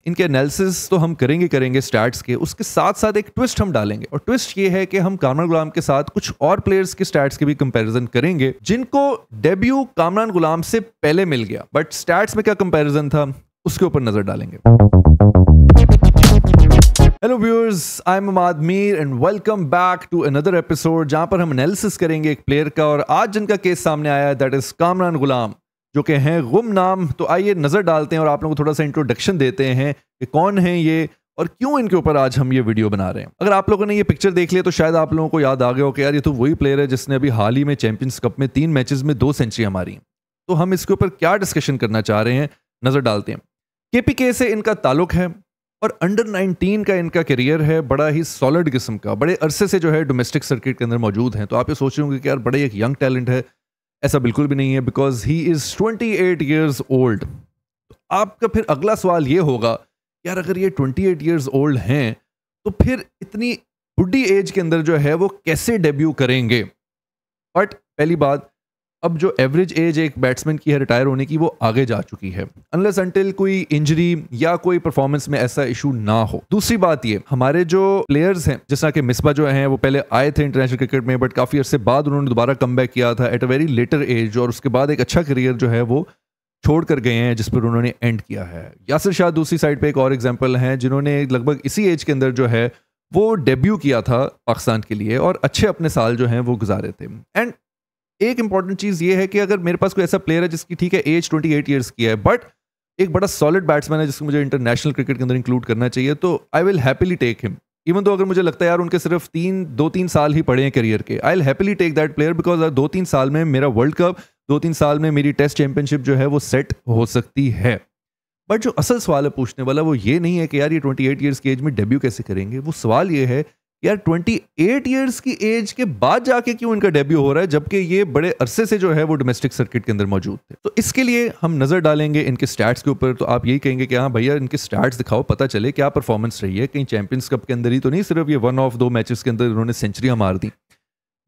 इनके एनालिसिस तो हम करेंगे स्टैट्स के, उसके साथ साथ एक ट्विस्ट हम डालेंगे। और ट्विस्ट ये है कि हम कामरान गुलाम के साथ कुछ और प्लेयर्स के स्टैट्स के भी कंपैरिजन करेंगे जिनको डेब्यू कामरान गुलाम से पहले मिल गया, बट स्टैट्स में क्या कंपैरिजन था उसके ऊपर नजर डालेंगे। Hello viewers, I am Amad Mir and welcome back to another episode जहां पर हम एनालिसिस करेंगे एक प्लेयर का। और आज जिनका केस सामने आया है दैट इज कामरान गुलाम, जो कि हैं गुमनाम। तो आइए नजर डालते हैं और आप लोगों को थोड़ा सा इंट्रोडक्शन देते हैं कि कौन है ये और क्यों इनके ऊपर आज हम ये वीडियो बना रहे हैं। अगर आप लोगों ने ये पिक्चर देख लिया तो शायद आप लोगों को याद आ गया हो कि यार ये तो वही प्लेयर है जिसने अभी हाल ही में चैंपियंस कप में 3 मैचेस में 2 सेंचुरियां मारी। तो हम इसके ऊपर क्या डिस्कशन करना चाह रहे हैं, नजर डालते हैं। केपीके से इनका ताल्लुक है और अंडर 19 का इनका करियर है, बड़ा ही सॉलिड किस्म का, बड़े अरसे से जो है डोमेस्टिक सर्किट के अंदर मौजूद हैं। तो आप ये सोच रहे होंगे कि यार बड़े एक यंग टैलेंट है, ऐसा बिल्कुल भी नहीं है, because he is 28 years old. तो आपका फिर अगला सवाल ये होगा यार अगर ये 28 ईयर्स ओल्ड हैं तो फिर इतनी बुढ़ी एज के अंदर जो है वो कैसे डेब्यू करेंगे। बट पहली बात, अब जो एवरेज एज एक बैट्समैन की है रिटायर होने की वो आगे जा चुकी है, अनलेस अनटिल कोई इंजरी या कोई परफॉर्मेंस में ऐसा इशू ना हो। दूसरी बात ये, हमारे जो प्लेयर्स हैं जैसा कि मिसबा जो हैं वो पहले आए थे इंटरनेशनल क्रिकेट में, बट काफी अरसे बाद उन्होंने दोबारा कम बैक किया था at a very later age, और उसके बाद एक अच्छा करियर जो है वो छोड़ कर गए हैं जिस पर उन्होंने एंड किया है। यासिर शाह दूसरी साइड पे एक और एग्जाम्पल है जिन्होंने लगभग इसी एज के अंदर जो है वो डेब्यू किया था पाकिस्तान के लिए और अच्छे अपने साल जो हैं वो गुजारे थे। एंड एक इंपॉर्टेंट चीज ये है कि अगर मेरे पास कोई ऐसा प्लेयर है जिसकी ठीक है एज 28 ईयर्स की है बट एक बड़ा सॉलिड बैट्समैन है जिसको मुझे इंटरनेशनल क्रिकेट के अंदर इंक्लूड करना चाहिए, तो I will happily take him. Even though अगर मुझे लगता है यार उनके सिर्फ 2-3 साल ही पड़े हैं करियर के, I will happily take that player, because 2-3 साल में मेरा वर्ल्ड कप, 2-3 साल में मेरी टेस्ट चैंपियनशिप जो है वो सेट हो सकती है। बट जो असल सवाल है पूछने वाला वो ये नहीं है कि यार ये 28 ईयर्स की एज में डेब्यू कैसे करेंगे। वो सवाल ये है यार 28 ईयर्स की एज के बाद जाके क्यों इनका डेब्यू हो रहा है जबकि ये बड़े अरसे से जो है वो डोमेस्टिक सर्किट के अंदर मौजूद थे। तो इसके लिए हम नजर डालेंगे इनके स्टैट्स के ऊपर। तो आप यही कहेंगे कि हाँ भैया इनके स्टैट्स दिखाओ, पता चले क्या परफॉर्मेंस रही है, कहीं चैंपियंस कप के अंदर ही तो नहीं सिर्फ ये 1 ऑफ 2 मैचेस के अंदर इन्होंने सेंचुरियां मार दी।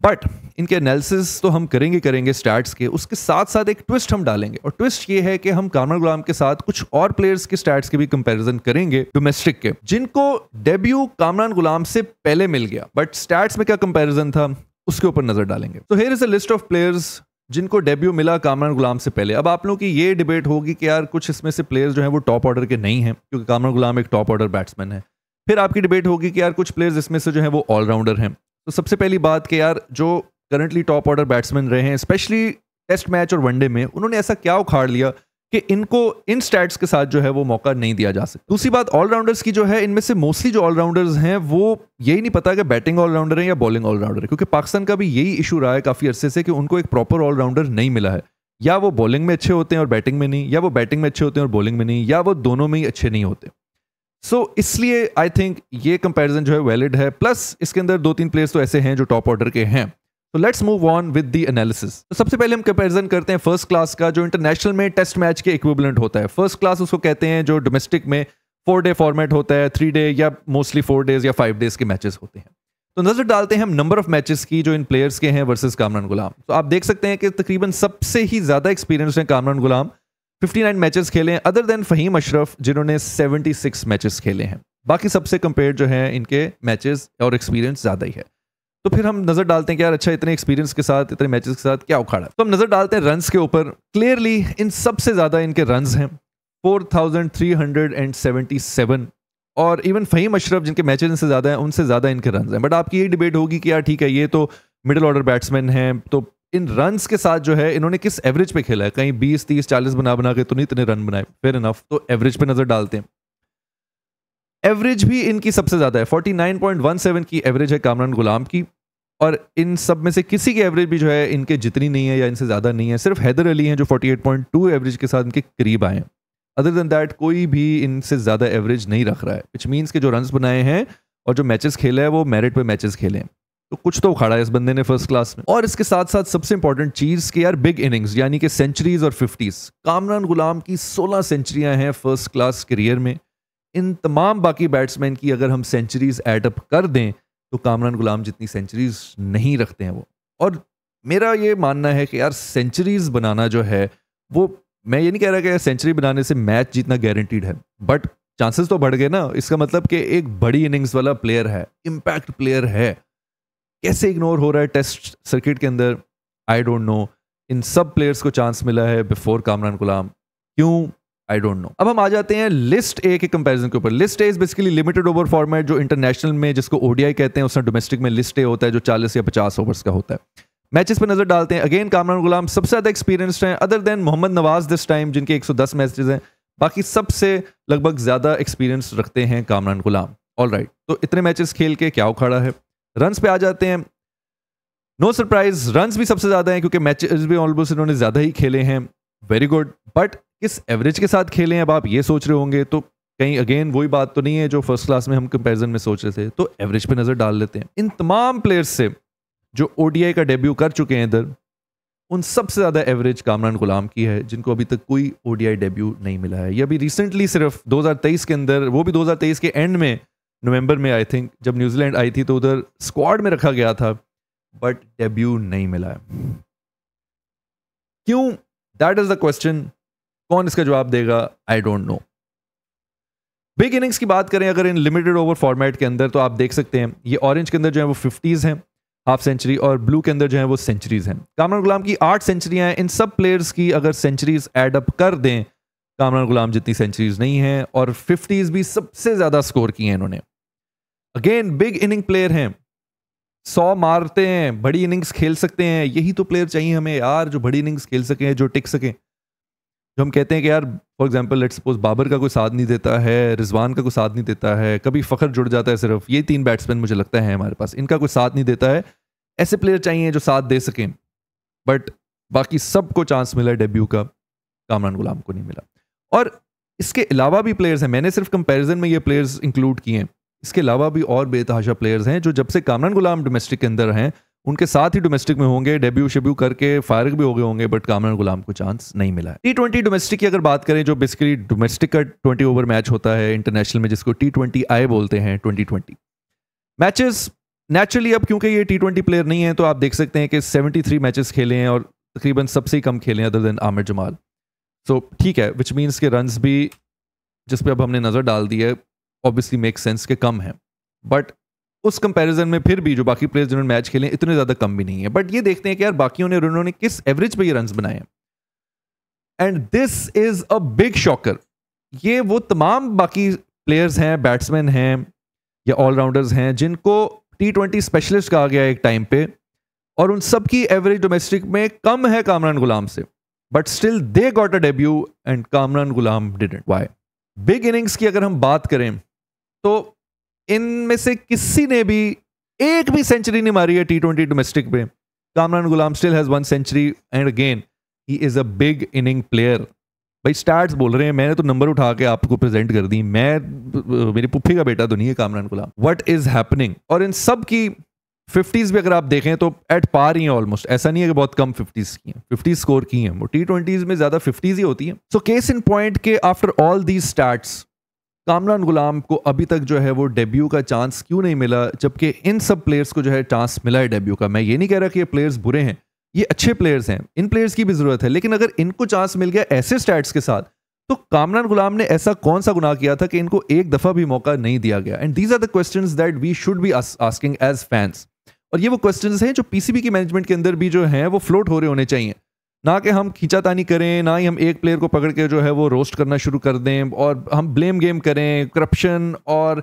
बट इनके एनालिसिस तो हम करेंगे स्टैट्स के, उसके साथ साथ एक ट्विस्ट हम डालेंगे। और ट्विस्ट ये है कि हम कामरान गुलाम के साथ कुछ और प्लेयर्स के स्टैट्स के भी कंपैरिजन करेंगे डोमेस्टिक के, जिनको डेब्यू कामरान गुलाम से पहले मिल गया, बट स्टैट्स में क्या कंपैरिजन था उसके ऊपर नजर डालेंगे। तो here is a list of players जिनको डेब्यू मिला कामरान गुलाम से पहले। अब आप लोगों की ये डिबेट होगी कि यार कुछ इसमें से प्लेयर्स जो हैं वो टॉप ऑर्डर के नहीं हैं क्योंकि कामरान गुलाम एक टॉप ऑर्डर बैट्समैन है। फिर आपकी डिबेट होगी कि यार कुछ प्लेयर्स इसमें से जो है वो ऑलराउंडर हैं। तो सबसे पहली बात कि यार जो करंटली टॉप ऑर्डर बैट्समैन रहे हैं स्पेशली टेस्ट मैच और वनडे में, उन्होंने ऐसा क्या उखाड़ लिया कि इनको इन स्टैट्स के साथ जो है वो मौका नहीं दिया जा सकता। दूसरी बात, ऑलराउंडर्स की जो है, इनमें से मोस्टली जो ऑलराउंडर्स हैं वो यही नहीं पता कि बैटिंग ऑलराउंडर है या बॉलिंग ऑलराउंडर है, क्योंकि पाकिस्तान का भी यही इशू रहा है काफी अरसे से कि उनको एक प्रॉपर ऑलराउंडर नहीं मिला है। या वो बॉलिंग में अच्छे होते हैं और बैटिंग में नहीं, या वो बैटिंग में अच्छे होते हैं और बॉलिंग में नहीं, या वो दोनों में ही अच्छे नहीं होते। सो इसलिए आई थिंक ये कंपैरिजन जो है वैलिड है। प्लस इसके अंदर 2-3 प्लेयर्स तो ऐसे हैं जो टॉप ऑर्डर के हैं। तो let's move on with the analysis. तो सबसे पहले हम कंपैरिजन करते हैं फर्स्ट क्लास का, जो इंटरनेशनल में टेस्ट मैच के इक्विवेलेंट होता है। फर्स्ट क्लास उसको कहते हैं जो डोमेस्टिक में 4 डे फॉर्मेट होता है, 3 डे या मोस्टली 4 डेज या 5 डेज के मैचेस होते हैं। तो नजर डालते हैं हम नंबर ऑफ मैचेस की जो इन प्लेयर्स के हैं वर्सेस कामरान गुलाम। तो आप देख सकते हैं कि तकरीबन सबसे ही ज्यादा एक्सपीरियंस है कामरान गुलाम, 59 मैचेस खेले हैं, अदर देन फहीम अशरफ जिन्होंने 76 मैचेस खेले हैं। बाकी सबसे कंपेयर जो है इनके मैचेस और एक्सपीरियंस ज्यादा ही है। तो फिर हम नजर डालते हैं कि यार अच्छा इतने एक्सपीरियंस के साथ, इतने मैचेस के साथ क्या उखाड़ा। तो हम नजर डालते हैं रन्स के ऊपर। क्लियरली इन सबसे ज्यादा इनके रन्स हैं 4377, और इवन फहीम अशरफ जिनके मैचेस इनसे ज्यादा हैं उनसे ज्यादा इनके रन्स हैं। बट आपकी ये डिबेट होगी कि यार ठीक है ये तो मिडिल ऑर्डर बैट्समैन हैं, तो इन रन्स के साथ जो है इन्होंने किस एवरेज पे खेला है, कहीं 20, 30, 40 बना के तो नहीं इतने रन बनाए। फेयर इनफ, तो एवरेज पे नजर डालते हैं। एवरेज भी इनकी सबसे ज्यादा है, 49.17 की एवरेज है कामरान गुलाम की, और इन सब में से किसी की एवरेज भी जो है इनके जितनी नहीं है या इनसे ज्यादा नहीं है। सिर्फ हैदर अली हैं जो 48.2 एवरेज के साथ इनके करीब आए हैं। अदर देन दैट कोई भी इनसे ज्यादा एवरेज नहीं रख रहा है, विच मीन्स के जो रन्स बनाए हैं और जो मैचेस खेले हैं वो मेरिट पे मैचेस खेले हैं। तो कुछ तो उखाड़ा है इस बंदे ने फर्स्ट क्लास में। और इसके साथ साथ सबसे इंपॉर्टेंट चीज कि यार बिग इनिंग्स यानी कि सेंचुरीज और 50s, कामरान गुलाम की 16 सेंचुरियां हैं फर्स्ट क्लास करियर में। इन तमाम बाकी बैट्समैन की अगर हम सेंचुरीज एड अप कर दें तो कामरान गुलाम जितनी सेंचुरीज नहीं रखते हैं वो। और मेरा ये मानना है कि यार सेंचुरीज बनाना जो है वो, मैं ये नहीं कह रहा कि सेंचुरी बनाने से मैच जीतना गारंटीड है, बट चांसेस तो बढ़ गए ना। इसका मतलब कि एक बड़ी इनिंग्स वाला प्लेयर है, इम्पैक्ट प्लेयर है, कैसे इग्नोर हो रहा है टेस्ट सर्किट के अंदर, आई डोंट नो। इन सब प्लेयर्स को चांस मिला है बिफोर कामरान गुलाम, क्यों, आई डोंट नो। अब हम आ जाते हैं लिस्ट ए के कंपैरिजन के ऊपर। List A is basically limited over format, जो इंटरनेशनल में जिसको ओडीआई कहते हैं, उसमें डोमेस्टिक में लिस्ट ए होता है जो 40 या 50 ओवर्स का होता है। मैचेस पे नजर डालते हैं। अगेन कामरान गुलाम सबसे ज्यादा एक्सपीरियंस्ड हैं, other than Mohammad Nawaz this time, जिनके 110 मैचेस हैं। बाकी सबसे लगभग ज्यादा एक्सपीरियंस रखते हैं कामरान गुलाम। ऑलराइट, तो इतने मैचेस खेल के क्या उखाड़ा है। रन्स पे आ जाते हैं। नो सरप्राइज, रन्स भी सबसे ज्यादा हैं क्योंकि मैचेस भी ऑलमोस्ट इन्होंने ज्यादा ही खेले हैं। वेरी गुड, बट किस एवरेज के साथ खेले हैं अब आप ये सोच रहे होंगे, तो कहीं अगेन वही बात तो नहीं है जो फर्स्ट क्लास में हम कंपैरिजन में सोच रहे थे। तो एवरेज पे नजर डाल लेते हैं। इन तमाम प्लेयर्स से जो ओडीआई का डेब्यू कर चुके हैं इधर, उन सबसे ज्यादा एवरेज कामरान गुलाम की है, जिनको अभी तक कोई ओडीआई डेब्यू नहीं मिला है। ये अभी रिसेंटली सिर्फ 2023 के अंदर, वो भी 2023 के एंड में, नवंबर में आई थिंक, जब न्यूजीलैंड आई थी तो उधर स्क्वाड में रखा गया था, बट डेब्यू नहीं मिला है। क्यों, दैट इज द क्वेश्चन। कौन इसका जवाब देगा, I don't know. Big innings की बात करें अगर इन लिमिटेड ओवर फॉर्मेट के अंदर, तो आप देख सकते हैं ये ऑरेंज के अंदर जो है वो 50s हैं, हाफ सेंचुरी, और ब्लू के अंदर जो है वो सेंचुरीज हैं। कामरान गुलाम की 8 सेंचुरियां हैं। इन सब प्लेयर्स की अगर सेंचुरीज एड अप कर दें, कामरान गुलाम जितनी सेंचुरीज नहीं हैं, और 50s भी सबसे ज्यादा स्कोर की हैं इन्होंने। अगेन बिग इनिंग प्लेयर हैं, 100 मारते हैं, बड़ी इनिंग्स खेल सकते हैं। यही तो प्लेयर चाहिए हमें यार, जो बड़ी इनिंग्स खेल सकें, जो टिक सकें। जो हम कहते हैं कि यार for example let's suppose Babar का कोई साथ नहीं देता है, रिजवान का कोई साथ नहीं देता है, कभी फखर जुड़ जाता है, सिर्फ ये 3 बैट्समैन मुझे लगता है हमारे पास, इनका कोई साथ नहीं देता है। ऐसे प्लेयर चाहिए जो साथ दे सकें, बट बाकी सबको चांस मिला डेब्यू का, कामरान गुलाम को नहीं मिला। और इसके अलावा भी प्लेयर्स हैं, मैंने सिर्फ कंपैरिजन में ये प्लेयर्स इंक्लूड किए हैं। इसके अलावा भी और बेतहाशा प्लेयर्स हैं जो जब से कामरान गुलाम डोमेस्टिक के अंदर हैं, उनके साथ ही डोमेस्टिक में होंगे, डेब्यू शेब्यू करके फारिग भी हो गए होंगे, बट कामरान गुलाम को चांस नहीं मिला है। T20 डोमेस्टिक की अगर बात करें, जो बेसिकली डोमेस्टिक का 20 ओवर मैच होता है, इंटरनेशनल में जिसको T20I बोलते हैं, 2020 मैचेस। नेचुरली अब क्योंकि ये T20 प्लेयर नहीं है, तो आप देख सकते हैं कि 73 मैचेस खेले हैं और तकरीबन सबसे ही कम खेले हैं अदर देन आमिर जमाल। सो ठीक है, विच मीन्स के रन्स भी जिस पे अब हमने नज़र डाल दी है ऑब्वियसली मेक सेंस के कम है, बट उस कंपैरिजन में फिर भी जो बाकी प्लेयर्स जिन्होंने मैच खेले इतने ज़्यादा कम भी नहीं है। बट ये देखते हैं कि यार बाकियों ने, उन्होंने किस एवरेज पे ये रन्स बनाए हैं। And this is a big shocker. ये वो तमाम बाकी प्लेयर्स हैं, बैट्समैन हैं या ऑलराउंडर्स हैं, जिनको T20 स्पेशलिस्ट कहा गया एक टाइम पे, और उन सब की एवरेज डोमेस्टिक में कम है कामरान गुलाम से, but still they got a debut and Kamran Ghulam didn't. Why? Big innings की अगर हम बात करें तो इनमें से किसी ने भी एक भी सेंचुरी नहीं मारी है T20 डोमेस्टिक पे। Kamran Ghulam still has 1 century and again he is a big inning player. भाई स्टैट्स बोल रहे हैं, मैंने तो नंबर उठा के आपको प्रेजेंट कर दी, मेरी पुप्पी का बेटा तो नहीं है Kamran Ghulam. What is happening? और इन सब की 50s भी अगर आप देखें तो एट पार ही है ऑलमोस्ट। ऐसा नहीं है कि बहुत कम 50s की हैं, 50 स्कोर की हैं। वो T20s में ज्यादा 50s ही होती हैं। सो केस इन पॉइंट के after all these stats Kamran Ghulam को अभी तक जो है वो डेब्यू का चांस क्यों नहीं मिला, जबकि इन सब प्लेयर्स को जो है चांस मिला है डेब्यू का। मैं ये नहीं कह रहा कि ये प्लेयर्स बुरे हैं, ये अच्छे प्लेयर्स हैं, इन प्लेयर्स की भी जरूरत है, लेकिन अगर इनको चांस मिल गया ऐसे स्टैट्स के साथ, तो कामरान गुलाम ने ऐसा कौन सा गुनाह किया था कि इनको एक दफा भी मौका नहीं दिया गया? And these are the questions that we should be asking as fans. और ये वो क्वेश्चंस हैं जो पीसीबी की मैनेजमेंट के अंदर भी जो हैं वो फ्लोट हो रहे होने चाहिए, ना कि हम खींचातानी करें, ना ही हम एक प्लेयर को पकड़ के जो है वो रोस्ट करना शुरू कर दें और हम ब्लेम गेम करें, करप्शन और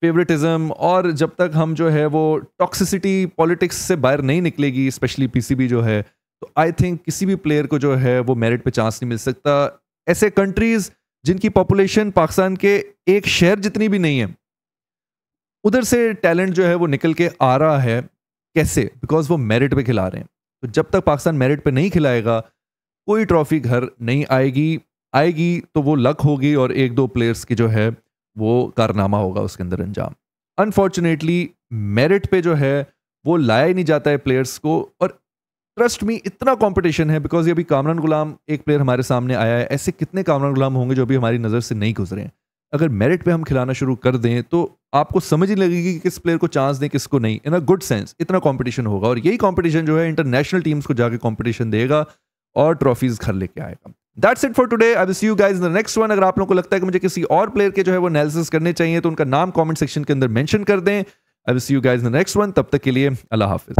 फेवरेटिज्म। और जब तक हम जो है वो टॉक्सिसिटी पॉलिटिक्स से बाहर नहीं निकलेगी, स्पेशली पीसीबी जो है, तो आई थिंक किसी भी प्लेयर को जो है वो मेरिट पे चांस नहीं मिल सकता। ऐसे कंट्रीज जिनकी पॉपुलेशन पाकिस्तान के एक शहर जितनी भी नहीं है, उधर से टैलेंट जो है वो निकल के आ रहा है। कैसे? बिकॉज वो मेरिट पे खिला रहे हैं। तो जब तक पाकिस्तान मेरिट पे नहीं खिलाएगा, कोई ट्रॉफी घर नहीं आएगी तो वो लक होगी और 1-2 प्लेयर्स की जो है वो कारनामा होगा उसके अंदर अंजाम। अनफॉर्चुनेटली मेरिट पे जो है वो लाया ही नहीं जाता है प्लेयर्स को। और ट्रस्ट मी, इतना कंपटीशन है, बिकॉज ये अभी कामरान गुलाम एक प्लेयर हमारे सामने आया है, ऐसे कितने कामरान गुलाम होंगे जो अभी हमारी नज़र से नहीं गुजरे हैं। अगर मेरिट पे हम खिलाना शुरू कर दें तो आपको समझ ही लगेगी कि किस प्लेयर को चांस दें, किसको नहीं, इन अ गुड सेंस। इतना कंपटीशन होगा और यही कंपटीशन जो है इंटरनेशनल टीम्स को जाके कंपटीशन देगा और ट्रॉफीज घर लेके आएगा। That's it for today. I will see you guys in the next one. अगर आप लोगों को लगता है कि मुझे किसी और प्लेयर के जो है वो एनालिसिस करने चाहिए तो उनका नाम कमेंट सेक्शन के अंदर मेंशन कर दें। I will see you guys in the next one. तब तक के लिए अल्लाह हाफिज।